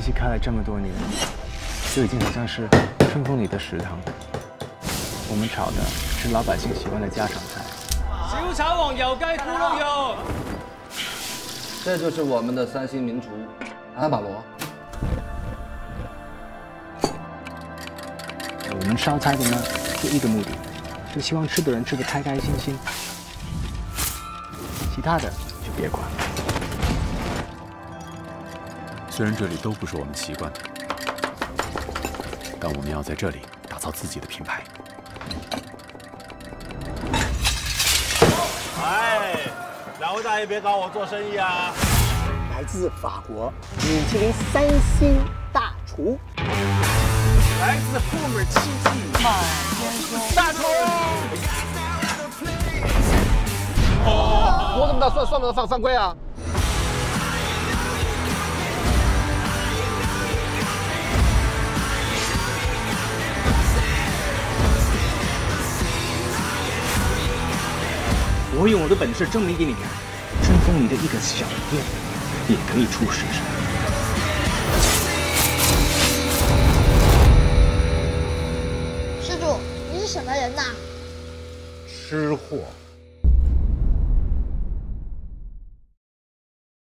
西开了这么多年，就已经好像是春风里的食堂。我们炒的是老百姓喜欢的家常菜。小炒黃油雞咕嚕肉，这就是我们的3星名厨阿保罗。我们烧菜的呢，就一个目的，就希望吃的人吃得开开心心，其他的就别管。虽然这里都不是我们习惯的，但我们要在这里打造自己的品牌。哎，两位大爷别搞我做生意啊！来自法国米其林3星大厨，来自后面7季满天星大厨。锅这么大，算不能犯规啊？我会用我的本事证明给你看，春风里的一个小店也可以出时尚。施主，你是什么人呐？吃货。